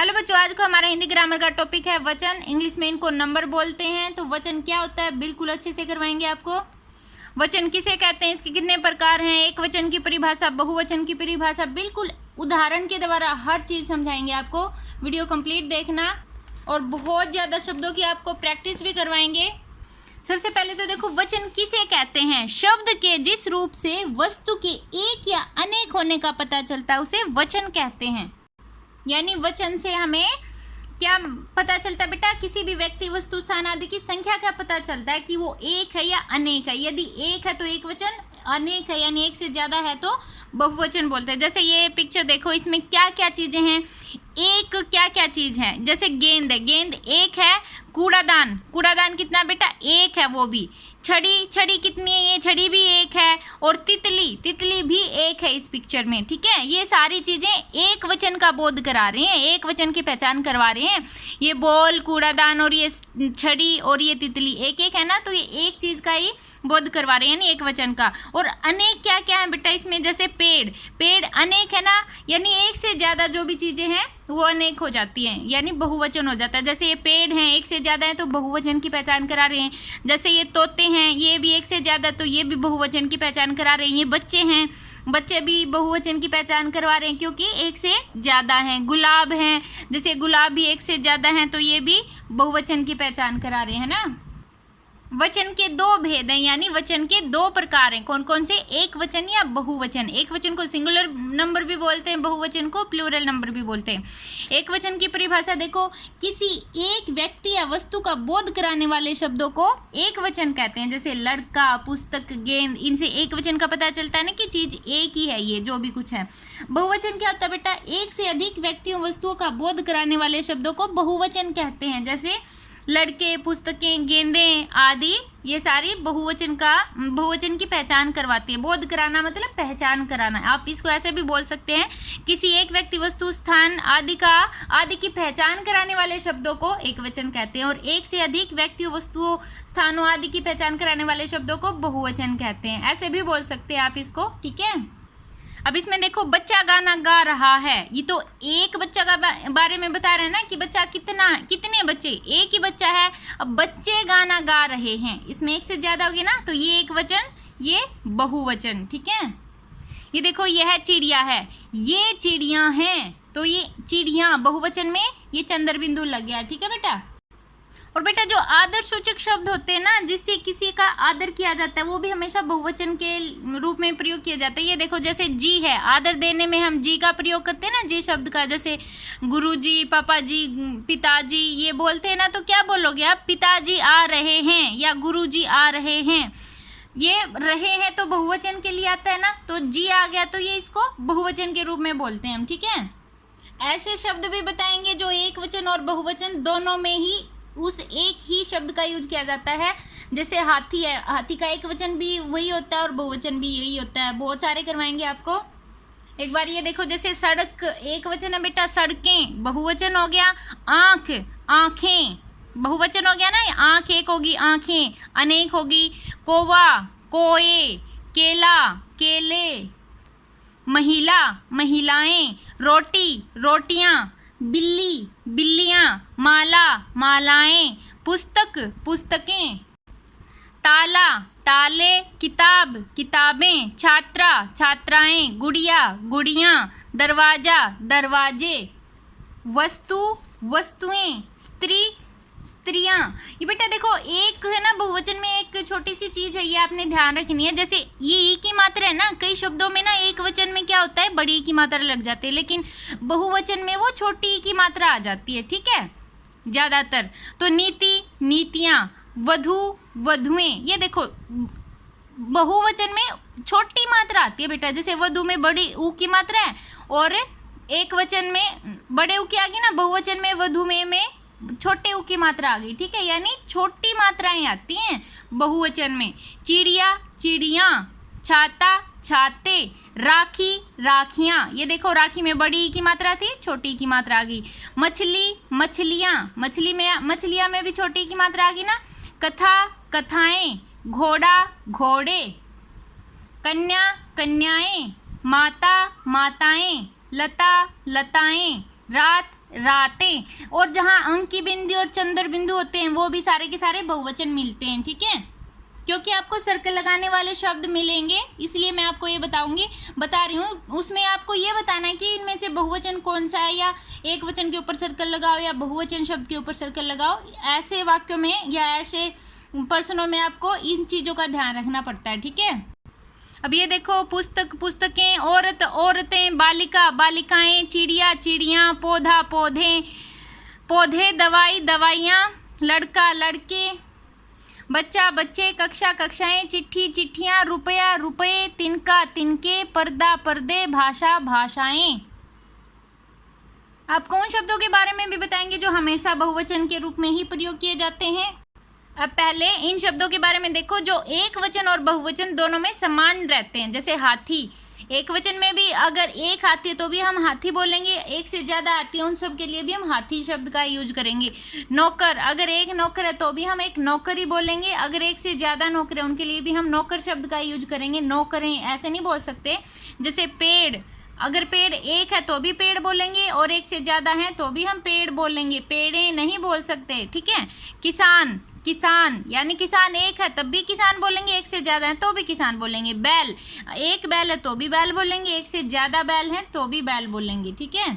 Hello बच्चों, आज का हमारा हिंदी ग्रामर का टॉपिक है वचन। इंग्लिश में इनको नंबर बोलते हैं। तो वचन क्या होता है बिल्कुल अच्छे से करवाएंगे आपको। वचन किसे कहते हैं, इसके कितने प्रकार हैं, एक वचन की परिभाषा, बहुवचन की परिभाषा, बिल्कुल उदाहरण के द्वारा हर चीज़ समझाएंगे आपको। वीडियो कंप्लीट देखना और बहुत ज़्यादा शब्दों की आपको प्रैक्टिस भी करवाएंगे। सबसे पहले तो देखो, वचन किसे कहते हैं। शब्द के जिस रूप से वस्तु के एक या अनेक होने का पता चलता है उसे वचन कहते हैं। यानी वचन से हमें क्या पता चलता है बेटा, किसी भी व्यक्ति, वस्तु, स्थान आदि की संख्या का पता चलता है कि वो एक है या अनेक है। यदि एक है तो एक वचन, अनेक है यानी एक से ज़्यादा है तो बहुवचन बोलते हैं। जैसे ये पिक्चर देखो, इसमें क्या क्या चीज़ें हैं, एक क्या क्या चीज़ है। जैसे गेंद है, गेंद एक है। कूड़ादान, कूड़ादान कितना बेटा, एक है वो भी। छड़ी, छड़ी कितनी है, ये छड़ी भी एक है। और तितली, तितली भी एक है इस पिक्चर में। ठीक है, ये सारी चीज़ें एक वचन का बोध करा रहे हैं, एक वचन की पहचान करवा रहे हैं। ये बॉल, कूड़ादान और ये छड़ी और ये तितली एक एक है ना, तो ये एक चीज़ का ही बोध करवा रहे हैं यानी एक वचन का। और अनेक क्या क्या है बेटा इसमें, जैसे पेड़, पेड़ अनेक है ना, यानी एक से ज़्यादा जो भी चीज़ें हैं वो अनेक हो जाती हैं यानी बहुवचन हो जाता है। जैसे ये पेड़ हैं, एक से ज़्यादा है तो बहुवचन की पहचान करा रहे हैं। जैसे ये तोते हैं, ये भी एक से ज़्यादा तो ये भी बहुवचन की पहचान करा रहे हैं। ये बच्चे हैं, बच्चे भी बहुवचन की पहचान करवा रहे हैं क्योंकि एक से ज़्यादा हैं। गुलाब हैं, जैसे गुलाब भी एक से ज़्यादा हैं तो ये भी बहुवचन की पहचान करा रहे हैं ना। वचन के दो भेद हैं यानी वचन के दो प्रकार हैं। कौन कौन से, एक वचन या बहुवचन। एक वचन को सिंगुलर नंबर भी बोलते हैं, बहुवचन को प्लूरल नंबर भी बोलते हैं। एक वचन की परिभाषा देखो, किसी एक व्यक्ति या वस्तु का बोध कराने वाले शब्दों को एक वचन कहते हैं। जैसे लड़का, पुस्तक, गेंद, इनसे एक वचन का पता चलता है ना कि चीज़ एक ही है, ये जो भी कुछ है। बहुवचन क्या होता है बेटा, एक से अधिक व्यक्तियों, वस्तुओं का बोध कराने वाले शब्दों को बहुवचन कहते हैं। जैसे लड़के, पुस्तकें, गेंदें आदि, ये सारी बहुवचन की पहचान करवाती है। बोध कराना मतलब पहचान कराना। आप इसको ऐसे भी बोल सकते हैं, किसी एक व्यक्ति, वस्तु, स्थान आदि की पहचान कराने वाले शब्दों को एक वचन कहते हैं। और एक से अधिक व्यक्तियों, वस्तुओं, स्थानों आदि की पहचान कराने वाले शब्दों को बहुवचन कहते हैं। ऐसे भी बोल सकते हैं आप इसको। ठीक है, अब इसमें देखो, बच्चा गाना गा रहा है। ये तो एक बच्चा का बारे में बता रहे हैं ना कि बच्चा कितने बच्चे, एक ही बच्चा है। अब बच्चे गाना गा रहे हैं, इसमें एक से ज़्यादा होगी ना तो ये एक वचन, ये बहुवचन। ठीक है, ये देखो, यह चिड़िया है, ये चिड़ियाँ हैं तो ये चिड़ियाँ बहुवचन में ये चंद्र बिंदु लग गया। ठीक है बेटा। और बेटा जो आदर सूचक शब्द होते हैं ना, जिससे किसी का आदर किया जाता है, वो भी हमेशा बहुवचन के रूप में प्रयोग किया जाता है। ये देखो, जैसे जी है, आदर देने में हम जी का प्रयोग करते हैं ना, जी शब्द का। जैसे गुरुजी, पापा जी, पिताजी, ये बोलते हैं ना, तो क्या बोलोगे आप, पिताजी आ रहे हैं या गुरुजी आ रहे हैं। ये रहे हैं तो बहुवचन के लिए आता है ना, तो जी आ गया तो ये इसको बहुवचन के रूप में बोलते हैं हम। ठीक है, ऐसे शब्द भी बताएंगे जो एक वचन और बहुवचन दोनों में ही उस एक ही शब्द का यूज किया जाता है। जैसे हाथी है, हाथी का एक वचन भी वही होता है और बहुवचन भी यही होता है। बहुत सारे करवाएंगे आपको। एक बार ये देखो, जैसे सड़क एक वचन है बेटा, सड़कें बहुवचन हो गया। आँख, आँखें बहुवचन हो गया ना, आँख एक होगी, आँखें अनेक होगी। कौवा, कोए, केला, केले, महिला, महिलाएं, रोटी, रोटियाँ, बिल्ली, बिल्लियाँ, माला, मालाएं, पुस्तक, पुस्तकें, ताला, ताले, किताब, किताबें, छात्रा, छात्राएं, गुड़िया, गुड़ियाँ, दरवाजा, दरवाजे, वस्तु, वस्तुएं, स्त्री, स्त्रियाँ। ये बेटा देखो, एक है ना बहुवचन में एक छोटी सी चीज़ है, ये आपने ध्यान रखनी है। जैसे ये ई की मात्रा है ना, कई शब्दों में ना एक वचन में क्या होता है, बड़ी ई की मात्रा लग जाती है, लेकिन बहुवचन में वो छोटी ई की मात्रा आ जाती है। ठीक है, ज़्यादातर। तो नीति, नीतियाँ, वधु, वधुएं, ये देखो बहुवचन में छोटी मात्रा आती है बेटा। जैसे वधु में बड़ी ऊ की मात्रा है और एक वचन में बड़े ऊ की आ गई ना, बहुवचन में वधु में छोटे ऊ की मात्रा आ गई। ठीक है, यानी छोटी मात्राएं आती हैं बहुवचन में। चिड़िया, चिड़ियाँ, छाता, छाते, राखी, राखियाँ, ये देखो राखी में बड़ी की मात्रा थी, छोटी की मात्रा आ गई। मछली, मछलियाँ, मछलियाँ में भी छोटी की मात्रा आ गई ना। कथा, कथाएं, घोड़ा, घोड़े, कन्या, कन्याएं, माता, माताएं, लता, लताएं, रात, रातें। और जहाँ अंक की बिंदु और चंद्र बिंदु होते हैं वो भी सारे के सारे बहुवचन मिलते हैं, ठीक है। क्योंकि आपको सर्कल लगाने वाले शब्द मिलेंगे इसलिए मैं आपको ये बता रही हूँ। उसमें आपको ये बताना है कि इनमें से बहुवचन कौन सा है, या एक वचन के ऊपर सर्कल लगाओ या बहुवचन शब्द के ऊपर सर्कल लगाओ। ऐसे वाक्यों में या ऐसे प्रश्नों में आपको इन चीज़ों का ध्यान रखना पड़ता है, ठीक है। अब ये देखो, पुस्तक पुस्तकें, औरत औरतें, बालिका बालिकाएं, चिड़िया चिड़ियाँ, पौधा पौधे पौधे, दवाई दवाइयाँ, लड़का लड़के, बच्चा बच्चे, कक्षा कक्षाएं, चिट्ठी चिट्ठियाँ, रुपया रुपये, तिनका तिनके, पर्दा पर्दे, भाषा भाषाएं। आपको उन शब्दों के बारे में भी बताएंगे जो हमेशा बहुवचन के रूप में ही प्रयोग किए जाते हैं। अब पहले इन शब्दों के बारे में देखो जो एक वचन और बहुवचन दोनों में समान रहते हैं। जैसे हाथी, एक वचन में भी अगर एक हाथी है तो भी हम हाथी बोलेंगे, एक से ज़्यादा हाथी है उन सब के लिए भी हम हाथी शब्द का यूज करेंगे। नौकर, अगर एक नौकर है तो भी हम एक नौकरी बोलेंगे, अगर एक से ज़्यादा नौकर है उनके लिए भी हम नौकर शब्द का यूज करेंगे, नौकरें ऐसे नहीं बोल सकते। जैसे पेड़, अगर पेड़ एक है तो भी पेड़ बोलेंगे और एक से ज़्यादा है तो भी हम पेड़ बोलेंगे, पेड़े नहीं बोल सकते, ठीक है। किसान, किसान यानी किसान एक है तब भी किसान बोलेंगे, एक से ज़्यादा है तो भी किसान बोलेंगे। बैल, एक बैल है तो भी बैल बोलेंगे, एक से ज़्यादा बैल है तो भी बैल बोलेंगे, ठीक है।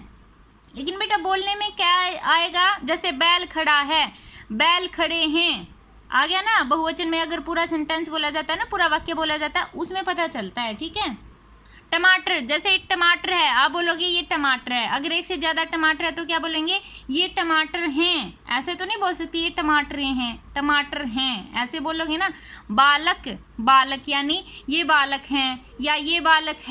लेकिन बेटा बोलने में क्या आएगा, जैसे बैल खड़ा है, बैल खड़े हैं, आ गया ना। बहुवचन में अगर पूरा सेंटेंस बोला जाता है ना, पूरा वाक्य बोला जाता है, उसमें पता चलता है, ठीक है। टमाटर, जैसे टमाटर है आप बोलोगे ये टमाटर है, अगर एक से ज़्यादा टमाटर है तो क्या बोलेंगे, ये टमाटर हैं, ऐसे तो नहीं बोल सकती ये टमाटर हैं, टमाटर हैं ऐसे बोलोगे ना। बालक, बालक यानी ये बालक हैं या ये बालक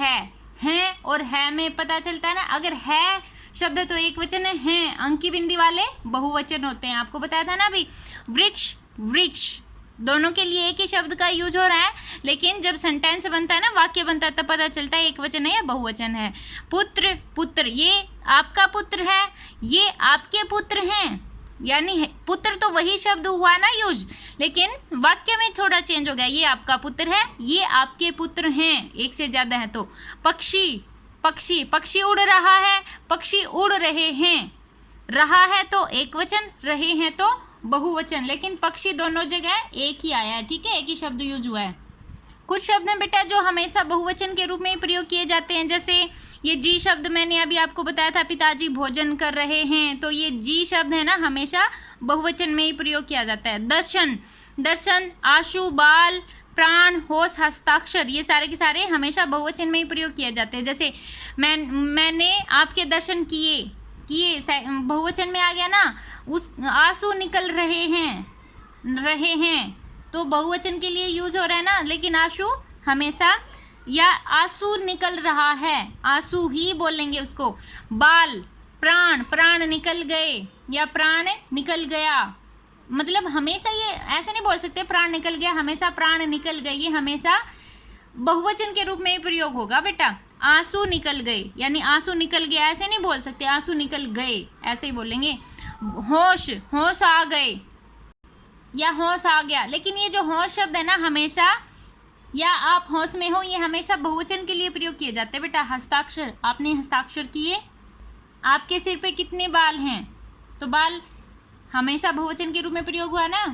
है और है में पता चलता है ना। अगर है शब्द तो एक वचन है, हैं अंक की बिंदी वाले बहुवचन होते हैं, आपको बताया था ना अभी। वृक्ष, वृक्ष दोनों के लिए एक ही शब्द का यूज हो रहा है, लेकिन जब सेंटेंस बनता है ना, वाक्य बनता है, तब पता चलता है एक वचन है या बहुवचन है। पुत्र, पुत्र ये आपका पुत्र है, ये आपके पुत्र हैं, यानी पुत्र तो वही शब्द हुआ ना यूज, लेकिन वाक्य में थोड़ा चेंज हो गया, ये आपका पुत्र है, ये आपके पुत्र हैं, एक से ज़्यादा है तो। पक्षी, पक्षी, पक्षी उड़ रहा है, पक्षी उड़ रहे हैं, रहा है तो एक वचन, रहे हैं तो बहुवचन, लेकिन पक्षी दोनों जगह एक ही आया है, ठीक है, एक ही शब्द यूज हुआ है। कुछ शब्द हैं बेटा जो हमेशा बहुवचन के रूप में ही प्रयोग किए जाते हैं, जैसे ये जी शब्द मैंने अभी आपको बताया था, पिताजी भोजन कर रहे हैं, तो ये जी शब्द है ना हमेशा बहुवचन में ही प्रयोग किया जाता है। दर्शन, दर्शन, आंसू, बाल, प्राण, होश, हस्ताक्षर, ये सारे के सारे हमेशा बहुवचन में ही प्रयोग किए जाते हैं। जैसे मैंने आपके दर्शन किए, किए बहुवचन में आ गया ना। उस आंसू निकल रहे हैं तो बहुवचन के लिए यूज हो रहा है ना, लेकिन आंसू हमेशा, या आंसू निकल रहा है, आंसू ही बोलेंगे उसको। बाल, प्राण, प्राण निकल गए या प्राण निकल गया, मतलब हमेशा ये ऐसे नहीं बोल सकते प्राण निकल गया, हमेशा प्राण निकल गए, ये हमेशा बहुवचन के रूप में ही प्रयोग होगा बेटा। आंसू निकल गए यानी आंसू निकल गया ऐसे नहीं बोल सकते, आंसू निकल गए ऐसे ही बोलेंगे। होश, होश आ गए या होश आ गया, लेकिन ये जो होश शब्द है ना हमेशा, या आप होश में हो, ये हमेशा बहुवचन के लिए प्रयोग किए जाते हैं बेटा। हस्ताक्षर, आपने हस्ताक्षर किए, आपके सिर पे कितने बाल हैं, तो बाल हमेशा बहुवचन के रूप में प्रयोग हुआ ना।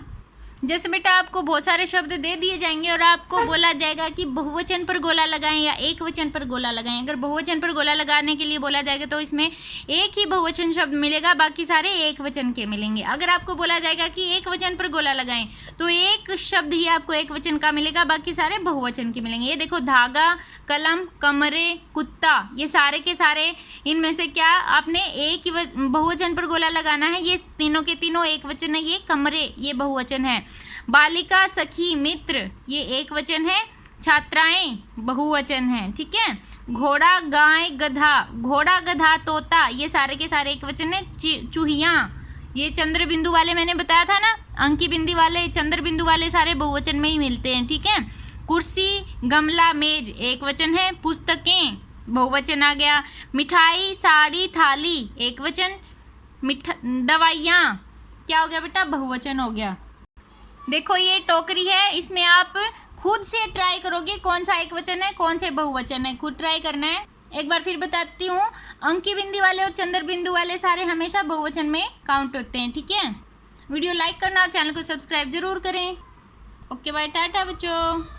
जैसे बेटा आपको बहुत सारे शब्द दे दिए जाएंगे और आपको बोला जाएगा कि बहुवचन पर गोला लगाएं या एक वचन पर गोला लगाएं। अगर बहुवचन पर गोला लगाने के लिए बोला जाएगा तो इसमें एक ही बहुवचन शब्द मिलेगा, बाकी सारे एक वचन के मिलेंगे। अगर आपको बोला जाएगा कि एक वचन पर गोला लगाएं तो एक शब्द ही आपको एक वचन का मिलेगा, बाकी सारे बहुवचन के मिलेंगे। ये देखो, धागा, कलम, कमरे, कुत्ता, ये सारे के सारे इनमें से क्या आपने एक ही बहुवचन पर गोला लगाना है, ये तीनों के तीनों एक वचन है। ये कमरे ये बहुवचन है। बालिका, सखी, मित्र ये एक वचन है। छात्राएं बहुवचन है, ठीक है। घोड़ा, गाय, गधा, घोड़ा, गधा, तोता ये सारे के सारे एक वचन है। चूहियाँ, ये चंद्र बिंदु वाले मैंने बताया था ना, अंक की बिंदी वाले, चंद्र बिंदु वाले सारे बहुवचन में ही मिलते हैं, ठीक है। कुर्सी, गमला, मेज एक वचन है। पुस्तकें बहुवचन आ गया। मिठाई, साड़ी, थाली एक वचन। दवाइयाँ क्या हो गया बेटा, बहुवचन हो गया। देखो ये टोकरी है, इसमें आप खुद से ट्राई करोगे कौन सा एक वचन है कौन से बहुवचन है, खुद ट्राई करना है। एक बार फिर बताती हूँ, अंकी बिंदी वाले और चंद्र बिंदु वाले सारे हमेशा बहुवचन में काउंट होते हैं। ठीक है, वीडियो लाइक करना और चैनल को सब्सक्राइब जरूर करें। ओके बाय, टाटा बच्चों।